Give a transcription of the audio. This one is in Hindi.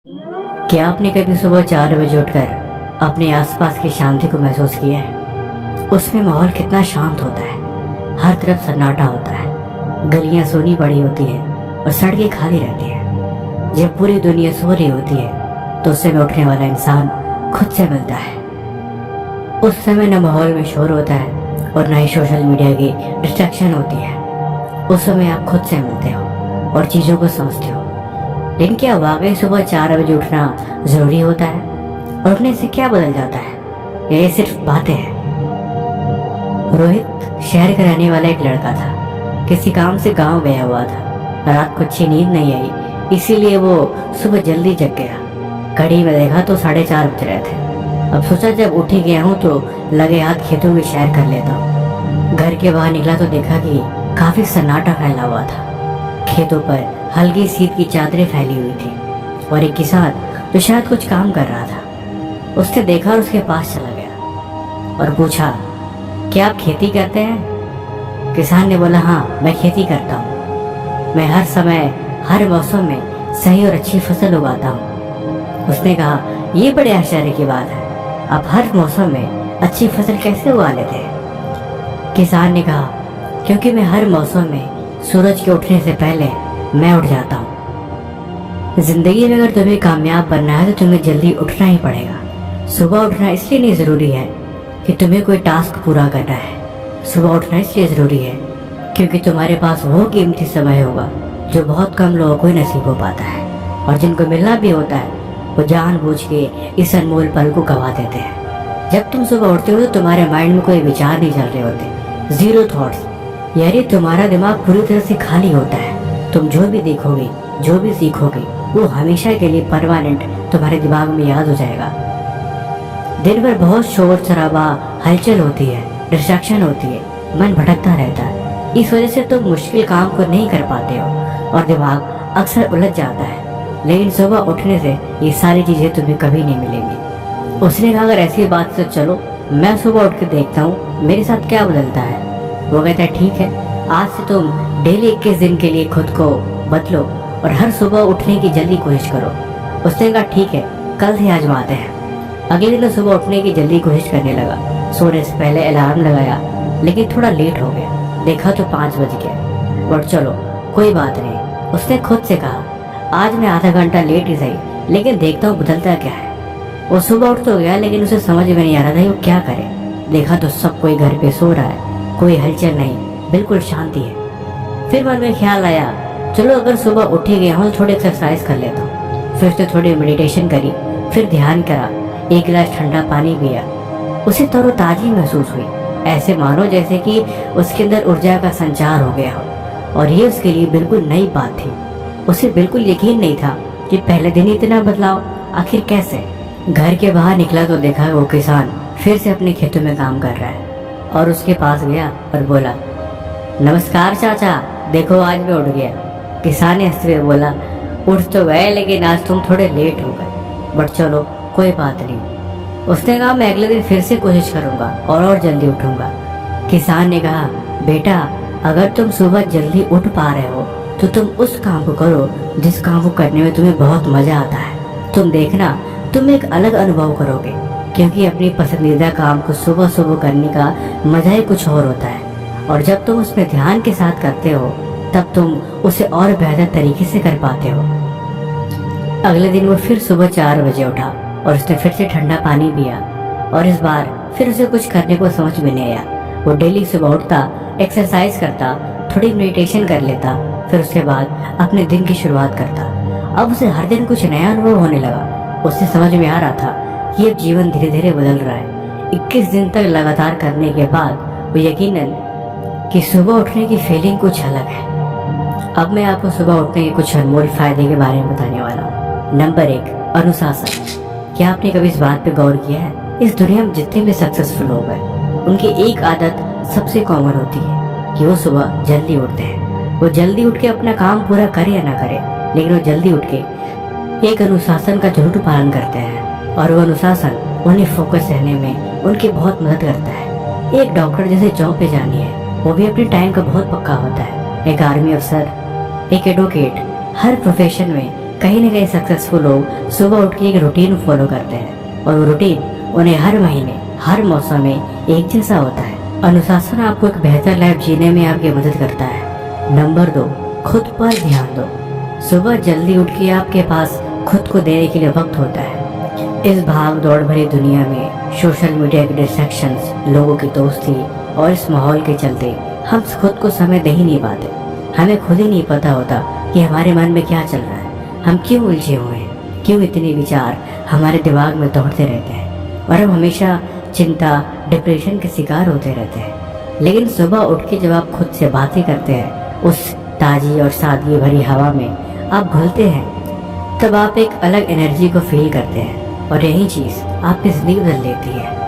क्या आपने कभी सुबह 4 बजे उठकर अपने आसपास की शांति को महसूस किया है? उसमें माहौल कितना शांत होता है। हर तरफ सन्नाटा होता है, गलियां सूनी पड़ी होती है और सड़कें खाली रहती है। जब पूरी दुनिया सो रही होती है तो उस समय उठने वाला इंसान खुद से मिलता है। उस समय न माहौल में शोर होता है और न ही सोशल मीडिया की डिस्ट्रैक्शन होती है। उस समय आप खुद से मिलते हो और चीज़ों को समझते हो। लेकिन क्या वाकई सुबह 4 बजे उठना जरूरी होता है? और उठने से क्या बदल जाता है? ये सिर्फ बातें हैं। रोहित शहर का रहने वाला एक लड़का था। किसी काम से गांव गया हुआ था। रात को अच्छी नींद नहीं आई, इसीलिए वो सुबह जल्दी जग गया। घड़ी में देखा तो 4:30 बज रहे थे। अब सोचा जब उठ ही गया हूँ तो लगे हाथ खेतों की सैर कर लेता हूँ। घर के बाहर निकला तो देखा कि काफी सन्नाटा फैला हुआ था। खेतों पर हल्की शीत की चादरें फैली हुई थी और एक किसान जो शायद कुछ काम कर रहा था उसने देखा और उसके पास चला गया और पूछा, क्या आप खेती करते हैं? किसान ने बोला, हाँ मैं खेती करता हूँ। मैं हर समय हर मौसम में सही और अच्छी फसल उगाता हूँ। उसने कहा, ये बड़े आश्चर्य की बात है, आप हर मौसम में अच्छी फसल कैसे उगा लेते हैं? किसान ने कहा, क्योंकि मैं हर मौसम में सूरज के उठने से पहले मैं उठ जाता हूँ। जिंदगी में अगर तुम्हें कामयाब बनना है तो तुम्हें जल्दी उठना ही पड़ेगा। सुबह उठना इसलिए नहीं जरूरी है कि तुम्हें कोई टास्क पूरा करना है। सुबह उठना इसलिए जरूरी है क्योंकि तुम्हारे पास वो कीमती समय होगा जो बहुत कम लोगों को ही नसीब हो पाता है, और जिनको मिलना भी होता है वो जानबूझ के इस अनमोल पल को गवा देते हैं। जब तुम सुबह उठते हो तो तुम्हारे माइंड में कोई विचार नहीं चल रहे होते, जीरो थॉट्स, यानी तुम्हारा दिमाग पूरी तरह से खाली होता है। तुम जो भी देखोगे, जो भी सीखोगे, वो हमेशा के लिए परमानेंट तुम्हारे दिमाग में याद हो जाएगा। दिन भर बहुत शोर शराबा, हलचल होती है, डिस्ट्रैक्शन होती है, मन भटकता रहता है। इस वजह से तुम मुश्किल काम को नहीं कर पाते हो और दिमाग अक्सर उलझ जाता है। लेकिन सुबह उठने से ये सारी चीजें तुम्हें कभी नहीं मिलेंगी। उसने कहा, अगर ऐसी बात से चलो मैं सुबह उठ के देखता हूँ मेरे साथ क्या बदलता है। वो कहता है, ठीक है, आज से तुम डेली 21 दिन के लिए खुद को बदलो और हर सुबह उठने की जल्दी कोशिश करो। उसने कहा, ठीक है, कल से आजमाते हैं। अगले दिन सुबह उठने की जल्दी कोशिश करने लगा। सोने से पहले अलार्म लगाया, लेकिन थोड़ा लेट हो गया। देखा तो 5 बज गए। बट चलो कोई बात नहीं, उसने खुद से कहा, आज मैं आधा घंटा लेट ही सही, लेकिन देखता हूँ बदलता क्या है। वो सुबह उठ तो गया, लेकिन उसे समझ में नहीं आ रहा था वो क्या करे। देखा तो सब कोई घर पे सो रहा है, कोई हलचल नहीं, बिल्कुल शांति है। फिर मन में ख्याल आया, चलो अगर सुबह उठ ही गया हूँ तो थोड़ी एक्सरसाइज कर लेता हूँ। फिर उसने थोड़ी मेडिटेशन करी, फिर ध्यान करा, एक गिलास ठंडा पानी पिया। उसे तरोताजी महसूस हुई, ऐसे मानो जैसे कि उसके अंदर ऊर्जा का संचार हो गया हो। और ये उसके लिए बिल्कुल नई बात थी। उसे बिल्कुल यकीन नहीं था कि पहले दिन इतना बदलाव आखिर कैसे। घर के बाहर निकला तो देखा वो किसान फिर से अपने खेतों में काम कर रहा है और उसके पास गया और बोला, नमस्कार चाचा, देखो आज मैं उठ गया। किसान ने हंसते हुए बोला, उठ तो गए लेकिन आज तुम थोड़े लेट हो गए, बट चलो कोई बात नहीं। उसने कहा, मैं अगले दिन फिर से कोशिश करूंगा और जल्दी उठूंगा। किसान ने कहा, बेटा अगर तुम सुबह जल्दी उठ पा रहे हो तो तुम उस काम को करो जिस काम को करने में तुम्हें बहुत मजा आता है। तुम देखना तुम एक अलग अनुभव करोगे, क्योंकि अपनी पसंदीदा काम को सुबह सुबह करने का मजा ही कुछ और होता है। और जब तुम उसमें ध्यान के साथ करते हो तब तुम उसे और बेहतर तरीके से कर पाते हो। अगले दिन वो फिर सुबह 4 बजे उठा और उसने फिर से ठंडा पानी पिया और इस बार फिर उसे कुछ करने को समझ में नहीं आया। वो डेली सुबह उठता, एक्सरसाइज करता, थोड़ी मेडिटेशन कर लेता, फिर उसके बाद अपने दिन की शुरुआत करता। अब उसे हर दिन कुछ नया अनुभव होने लगा। उसे समझ में आ रहा था कि अब जीवन धीरे धीरे बदल रहा है। 21 दिन तक लगातार करने के बाद वो यकीनन कि सुबह उठने की फीलिंग कुछ अलग है। अब मैं आपको सुबह उठने के कुछ अनमोल फायदे के बारे में बताने वाला हूँ। नंबर 1, अनुशासन। क्या आपने कभी इस बात पे गौर किया है, इस दुनिया में जितने भी सक्सेसफुल लोग हैं उनकी एक आदत सबसे कॉमन होती है कि वो सुबह जल्दी उठते हैं। वो जल्दी उठ के अपना काम पूरा करे या ना करे, लेकिन वो जल्दी उठ के एक अनुशासन का जरूर पालन करते हैं और वो अनुशासन उन्हें फोकस रहने में उनकी बहुत मदद करता है। एक डॉक्टर जैसे जॉब पे जानी है, वो भी अपने टाइम का बहुत पक्का होता है। एक आर्मी अफसर, एक एडवोकेट, हर प्रोफेशन में कहीं न कहीं सक्सेसफुल लोग सुबह उठ के एक रूटीन फॉलो करते हैं और वो रूटीन उन्हें हर महीने हर मौसम में एक जैसा होता है। अनुशासन आपको एक बेहतर लाइफ जीने में आपकी मदद करता है। नंबर 2, खुद पर ध्यान दो। सुबह जल्दी उठ के आपके पास खुद को देने के लिए वक्त होता है। इस भाग दौड़ भरी दुनिया में सोशल मीडिया के डिस्ट्रैक्शंस, लोगों की दोस्ती और इस माहौल के चलते हम खुद को समय दे ही नहीं पाते। हमें खुद ही नहीं पता होता कि हमारे मन में क्या चल रहा है, हम क्यों उलझे हुए हैं, क्यों इतने विचार हमारे दिमाग में दौड़ते रहते हैं और हम हमेशा चिंता, डिप्रेशन के शिकार होते रहते हैं। लेकिन सुबह उठ के जब आप खुद से बातें करते हैं, उस ताजी और सादगी भरी हवा में आप घुलते हैं, तब आप एक अलग एनर्जी को फील करते हैं और यही चीज़ आपकी जिंदगी बदल लेती है।